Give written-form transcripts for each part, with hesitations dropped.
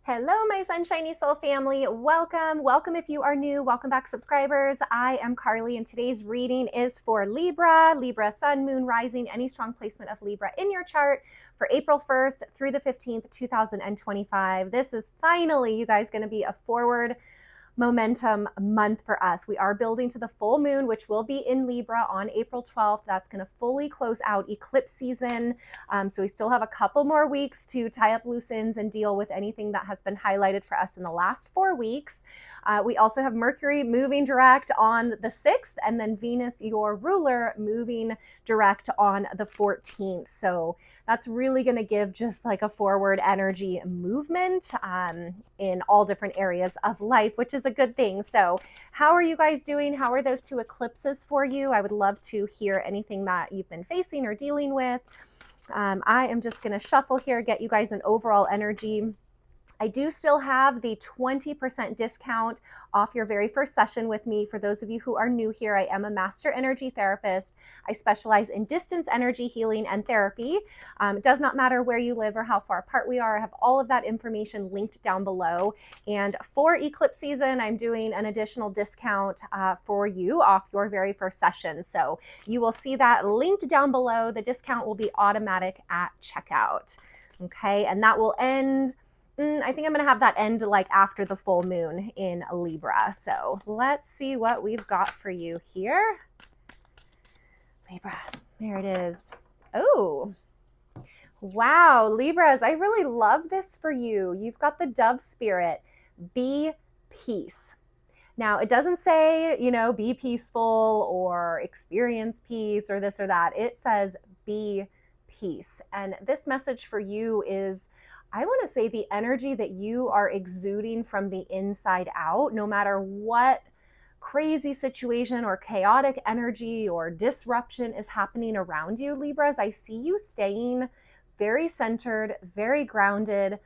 Hello, my Sunshiny Soul family. Welcome if you are new. Welcome back, subscribers. I am Carly, and today's reading is for Libra, Sun, Moon, Rising, any strong placement of Libra in your chart for April 1st through the 15th, 2025. This is finally, you guys, going to be a forward momentum month for us. We are building to the full moon, which will be in Libra on April 12th. That's going to fully close out eclipse season. So we still have a couple more weeks to tie up loose ends and deal with anything that has been highlighted for us in the last 4 weeks. We also have Mercury moving direct on the 6th, and then Venus, your ruler, moving direct on the 14th. So that's really going to give just like a forward energy movement in all different areas of life, which is a good thing. So how are you guys doing? How are those 2 eclipses for you? I would love to hear anything that you've been facing or dealing with. I am just going to shuffle here, get you guys an overall energy. I do still have the 20% discount off your very first session with me. For those of you who are new here, I am a master energy therapist. I specialize in distance energy healing and therapy. It does not matter where you live or how far apart we are. I have all of that information linked down below. And for eclipse season, I'm doing an additional discount for you off your very first session. So you will see that linked down below. The discount will be automatic at checkout. Okay, and that will end. I think I'm going to have that end like after the full moon in Libra. So let's see what we've got for you here. Libra, there it is. Oh, wow, Libras, I really love this for you. You've got the dove spirit, be peace. Now, it doesn't say, be peaceful or experience peace or this or that. It says be peace. And this message for you is, I want to say, the energy that you are exuding from the inside out, no matter what crazy situation or chaotic energy or disruption is happening around you, Libras. I see you staying very centered, very grounded,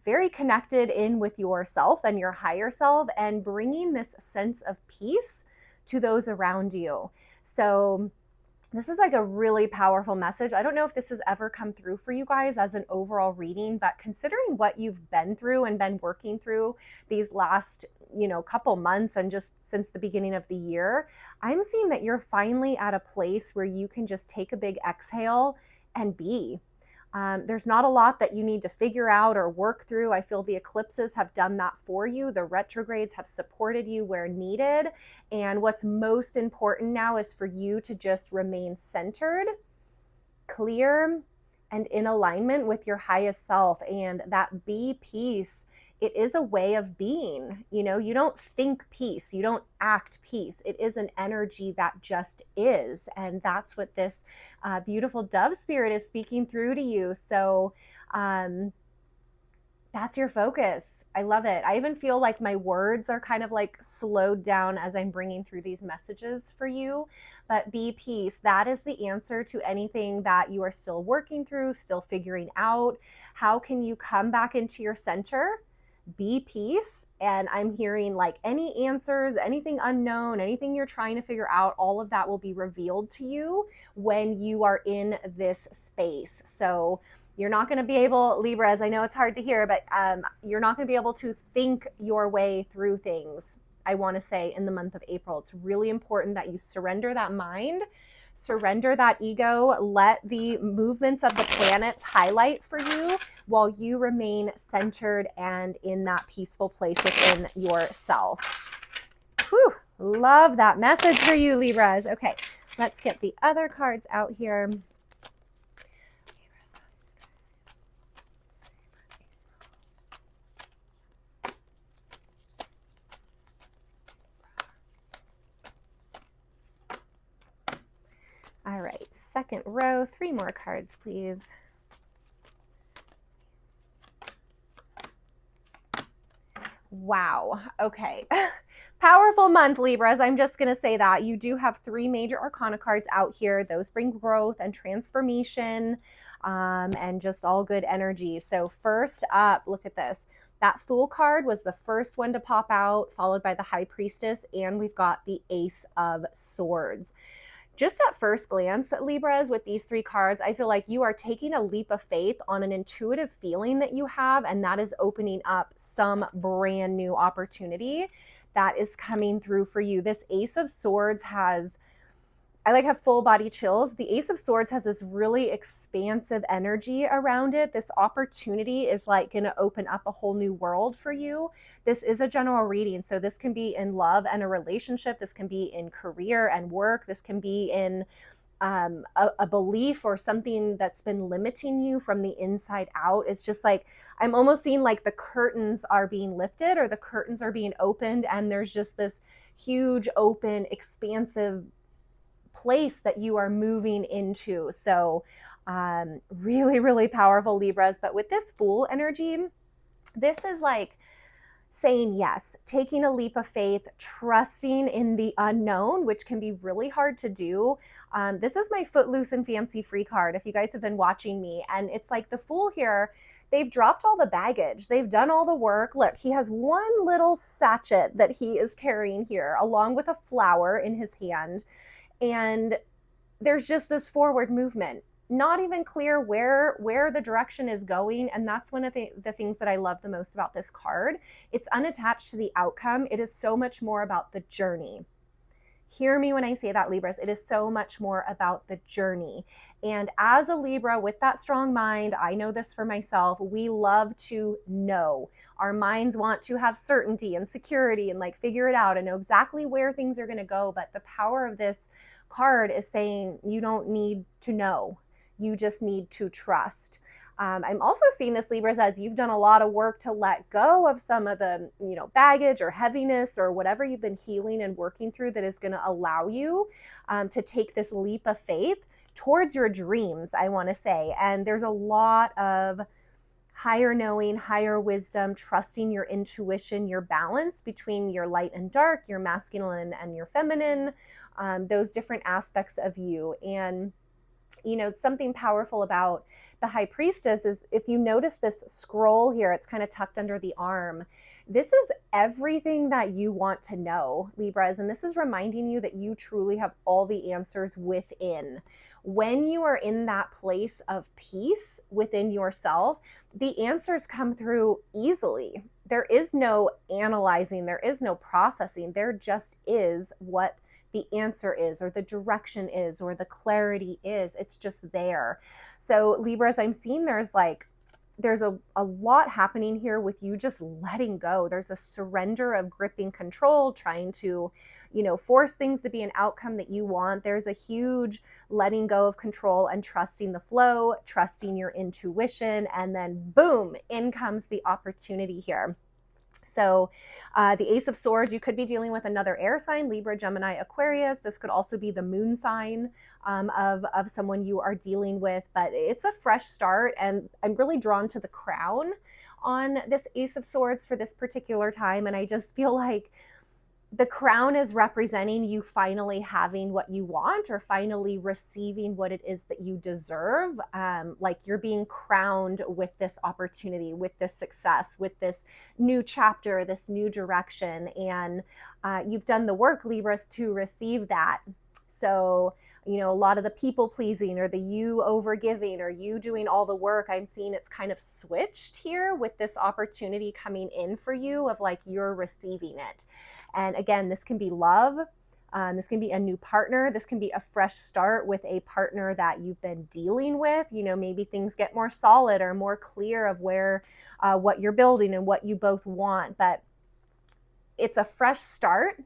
very connected in with yourself and your higher self, and bringing this sense of peace to those around you. So this is like a really powerful message. I don't know if this has ever come through for you guys as an overall reading, but considering what you've been through and been working through these last, couple months and just since the beginning of the year, I'm seeing that you're finally at a place where you can just take a big exhale and be. There's not a lot that you need to figure out or work through. I feel the eclipses have done that for you. The retrogrades have supported you where needed. And what's most important now is for you to just remain centered, clear, and in alignment with your highest self. And that be peace, it is a way of being. You don't think peace, you don't act peace. It is an energy that just is. And that's what this beautiful dove spirit is speaking through to you. So that's your focus. I love it. I even feel like my words are kind of like slowed down as I'm bringing through these messages for you. But be peace. That is the answer to anything that you are still working through, still figuring out. How can you come back into your center? Be peace. And I'm hearing like any answers, anything unknown, anything you're trying to figure out, all of that will be revealed to you when you are in this space. So you're not going to be able, Libras, I know it's hard to hear, but you're not going to be able to think your way through things. I want to say in the month of April, it's really important that you surrender that mind, surrender that ego, let the movements of the planets highlight for you while you remain centered and in that peaceful place within yourself. Whew, love that message for you, Libras. Okay, let's get the other cards out here. All right, second row, 3 more cards, please. Wow. Okay. Powerful month, Libras. I'm just going to say that. You do have 3 major arcana cards out here. Those bring growth and transformation and just all good energy. So first up, look at this. That Fool card was the first one to pop out, followed by the High Priestess, and we've got the Ace of Swords. just at first glance, Libras, with these 3 cards, I feel like you are taking a leap of faith on an intuitive feeling that you have, and that is opening up some brand new opportunity that is coming through for you. This Ace of Swords has, I like have full body chills. The Ace of Swords has this really expansive energy around it. This opportunity is like going to open up a whole new world for you. This is a general reading. So this can be in love and a relationship. This can be in career and work. This can be in a belief or something that's been limiting you from the inside out. It's just like, I'm almost seeing like the curtains are being lifted or the curtains are being opened, and there's just this huge, open, expansive place that you are moving into. So really, really powerful, Libras. But with this Fool energy, this is like saying yes, taking a leap of faith, trusting in the unknown, which can be really hard to do. This is my Footloose and Fancy Free card, if you guys have been watching me. And it's like the Fool here, they've dropped all the baggage. They've done all the work. Look, he has one little sachet that he is carrying here, along with a flower in his hand. And there's just this forward movement, not even clear where the direction is going. And that's one of the things that I love the most about this card. It's unattached to the outcome. It is so much more about the journey. Hear me when I say that, Libras. It is so much more about the journey. And as a Libra with that strong mind, I know this for myself, we love to know. Our minds want to have certainty and security and like figure it out and know exactly where things are going to go. But the power of this card is saying you don't need to know. You just need to trust. I'm also seeing this, Libras, as you've done a lot of work to let go of some of the, baggage or heaviness or whatever you've been healing and working through that is going to allow you to take this leap of faith towards your dreams, I want to say. And there's a lot of higher knowing, higher wisdom, trusting your intuition, your balance between your light and dark, your masculine and your feminine, those different aspects of you. And, something powerful about the High Priestess is, if you notice this scroll here, it's kind of tucked under the arm. This is everything that you want to know, Libras. And this is reminding you that you truly have all the answers within. When you are in that place of peace within yourself, the answers come through easily. There is no analyzing, there is no processing. There just is what the answer is, or the direction is, or the clarity is. It's just there. So Libras, I'm seeing there's a lot happening here with you just letting go. There's a surrender of gripping control, trying to, force things to be an outcome that you want. There's a huge letting go of control and trusting the flow, trusting your intuition, and then boom, in comes the opportunity here. So the Ace of Swords, you could be dealing with another air sign, Libra, Gemini, Aquarius. This could also be the moon sign of someone you are dealing with, but it's a fresh start. And I'm really drawn to the crown on this Ace of Swords for this particular time. And I just feel like the crown is representing you finally having what you want, or finally receiving what it is that you deserve. Like you're being crowned with this opportunity, with this success, with this new chapter, this new direction. And you've done the work, Libras, to receive that. So, a lot of the people pleasing, or the you over giving, or you doing all the work, I'm seeing it's kind of switched here with this opportunity coming in for you of like you're receiving it. And again, this can be love. This can be a new partner. This can be a fresh start with a partner that you've been dealing with. Maybe things get more solid or more clear of where, what you're building and what you both want. But it's a fresh start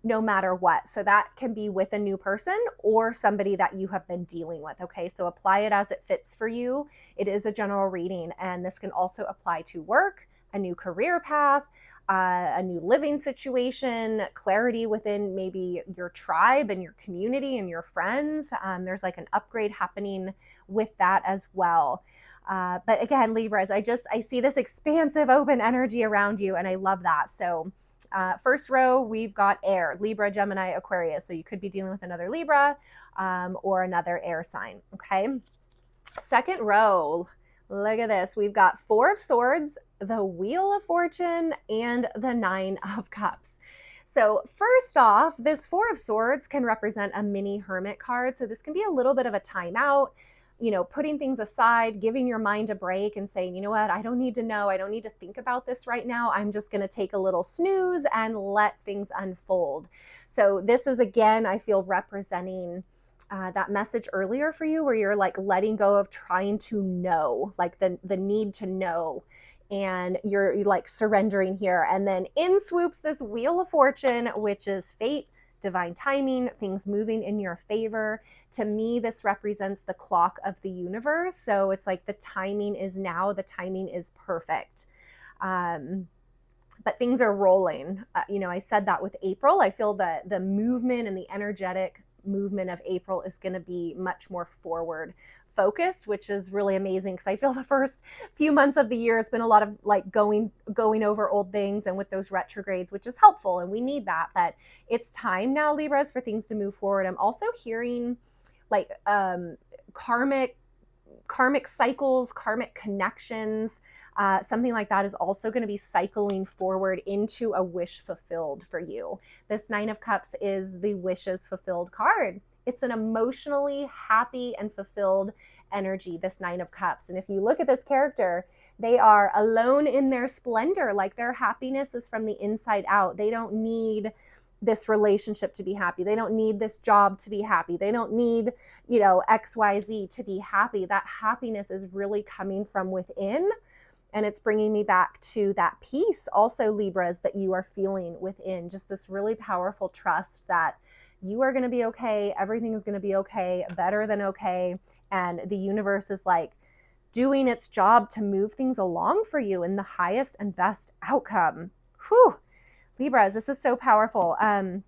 no matter what. So that can be with a new person or somebody that you have been dealing with. Okay, so apply it as it fits for you. It is a general reading, and this can also apply to work, a new career path, a new living situation, clarity within maybe your tribe and your community and your friends. There's like an upgrade happening with that as well. But again, Libras, I see this expansive open energy around you, and I love that. So first row, we've got air, Libra, Gemini, Aquarius. So you could be dealing with another Libra or another air sign. Okay. Second row, look at this. We've got Four of Swords, the Wheel of Fortune, and the Nine of Cups. So first off, this Four of Swords can represent a mini hermit card. So this can be a little bit of a timeout, you know, putting things aside, giving your mind a break and saying, you know what, I don't need to know, I don't need to think about this right now. I'm just going to take a little snooze and let things unfold. So this is, again, I feel representing that message earlier for you where you're like letting go of trying to know, like the need to know, and you're like surrendering here. And then in swoops this Wheel of Fortune, which is fate, divine timing, things moving in your favor. To me, this represents the clock of the universe. So it's like the timing is now, the timing is perfect. But things are rolling. You know, I said that with April. I feel that the movement and the energetic movement of April is going to be much more forward focused, which is really amazing because I feel the first few months of the year it's been a lot of like going over old things and with those retrogrades, which is helpful and we need that. But it's time now, Libras, for things to move forward. I'm also hearing like karmic cycles, karmic connections. Something like that is also going to be cycling forward into a wish fulfilled for you. This Nine of Cups is the wishes fulfilled card. It's an emotionally happy and fulfilled energy, this Nine of Cups. And if you look at this character, they are alone in their splendor. Like their happiness is from the inside out. They don't need this relationship to be happy. They don't need this job to be happy. They don't need, you know, XYZ to be happy. That happiness is really coming from within. And it's bringing me back to that peace also, Libras, that you are feeling within. Just this really powerful trust that you are going to be okay. Everything is going to be okay, better than okay. And the universe is like doing its job to move things along for you in the highest and best outcome. Whew. Libras, this is so powerful. I'm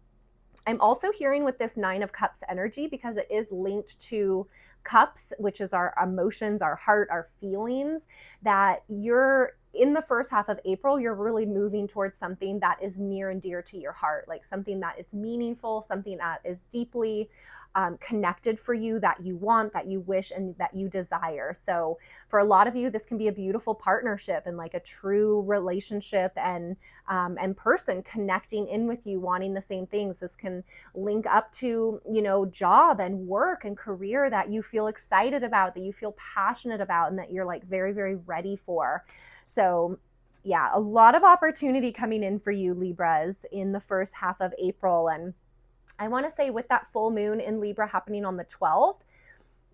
also hearing with this Nine of Cups energy, because it is linked to cups, which is our emotions, our heart, our feelings, that you're in the first half of April, you're really moving towards something that is near and dear to your heart, like something that is meaningful, something that is deeply connected for you, that you want, that you wish, and that you desire. So for a lot of you, this can be a beautiful partnership and like a true relationship and person connecting in with you, wanting the same things. This can link up to, you know, job and work and career that you feel excited about, that you feel passionate about, and that you're like very, very ready for. So yeah, a lot of opportunity coming in for you, Libras, in the first half of April. And I want to say with that full moon in Libra happening on the 12th,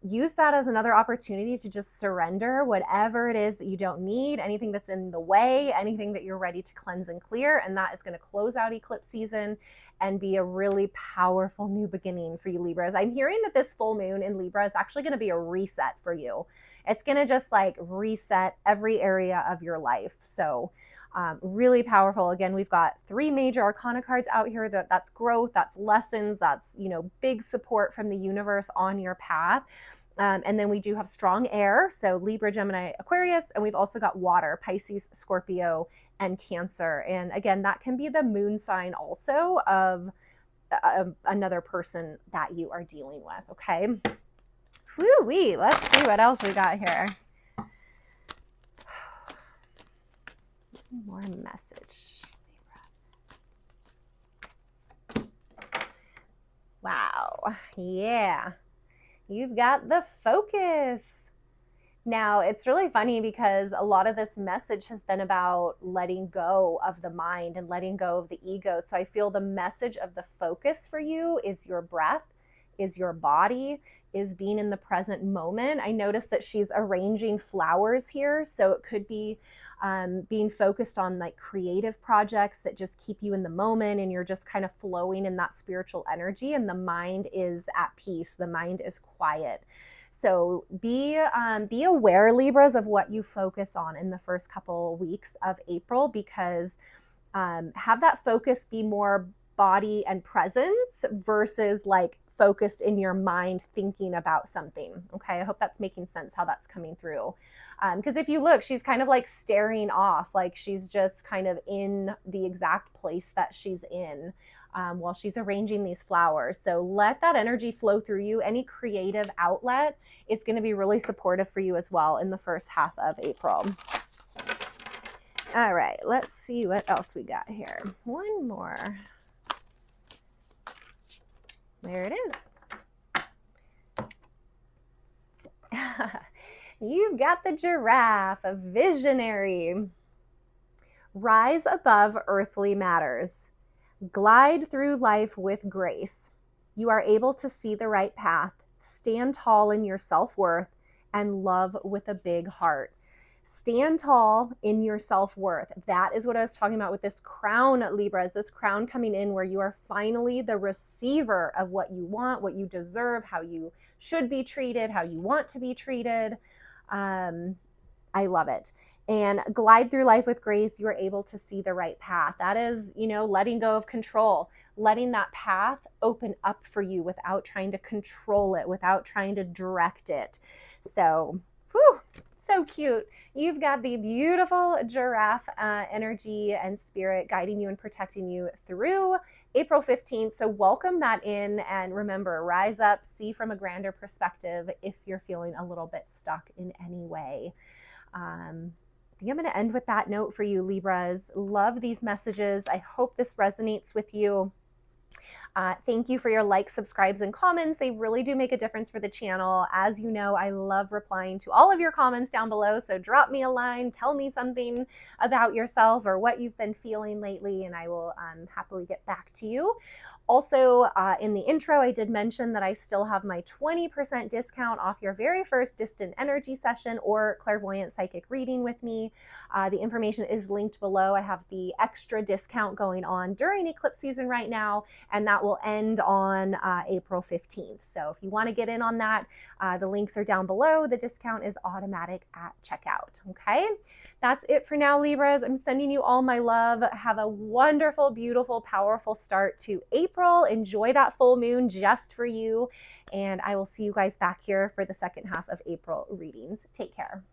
use that as another opportunity to just surrender whatever it is that you don't need, anything that's in the way, anything that you're ready to cleanse and clear. And that is going to close out eclipse season and be a really powerful new beginning for you, Libras. I'm hearing that this full moon in Libra is actually going to be a reset for you. It's going to just like reset every area of your life. So really powerful. Again, we've got 3 major arcana cards out here. That's growth, that's lessons, that's, you know, big support from the universe on your path. And then we do have strong air, so Libra, Gemini, Aquarius, and we've also got water, Pisces, Scorpio, and Cancer. And again, that can be the moon sign also of another person that you are dealing with, okay? Woo-wee, let's see what else we got here. More message. Wow, yeah. You've got the focus. Now, it's really funny because a lot of this message has been about letting go of the mind and letting go of the ego. So I feel the message of the focus for you is your breath, is your body, is being in the present moment. I noticed that she's arranging flowers here. So it could be being focused on like creative projects that just keep you in the moment and you're just kind of flowing in that spiritual energy, and the mind is at peace. The mind is quiet. So be aware, Libras, of what you focus on in the first couple weeks of April, because have that focus be more body and presence versus like focused in your mind thinking about something. Okay, I hope that's making sense how that's coming through. Because if you look, she's kind of like staring off, like she's just kind of in the exact place that she's in while she's arranging these flowers. So let that energy flow through you. Any creative outlet is going to be really supportive for you as well in the first half of April. All right, let's see what else we got here. One more. There it is. You've got the giraffe, a visionary. Rise above earthly matters. Glide through life with grace. You are able to see the right path, stand tall in your self-worth, and love with a big heart. Stand tall in your self-worth. That is what I was talking about with this crown, Libras, this crown coming in where you are finally the receiver of what you want, what you deserve, how you should be treated, how you want to be treated. I love it. And glide through life with grace. You are able to see the right path. That is, letting go of control, letting that path open up for you without trying to control it, without trying to direct it. So, whew, so cute. You've got the beautiful giraffe energy and spirit guiding you and protecting you through April 15th. So welcome that in, and remember, rise up, see from a grander perspective if you're feeling a little bit stuck in any way. I think I'm going to end with that note for you, Libras. Love these messages. I hope this resonates with you. Thank you for your likes, subscribes, and comments. They really do make a difference for the channel. As you know, I love replying to all of your comments down below. So drop me a line, tell me something about yourself or what you've been feeling lately, and I will happily get back to you. Also, in the intro, I did mention that I still have my 20% discount off your very first distant energy session or clairvoyant psychic reading with me. The information is linked below. I have the extra discount going on during eclipse season right now, and that will end on April 15th. So if you want to get in on that, the links are down below. The discount is automatic at checkout. Okay, that's it for now, Libras. I'm sending you all my love. Have a wonderful, beautiful, powerful start to April. Enjoy that full moon just for you. And I will see you guys back here for the second half of April readings. Take care.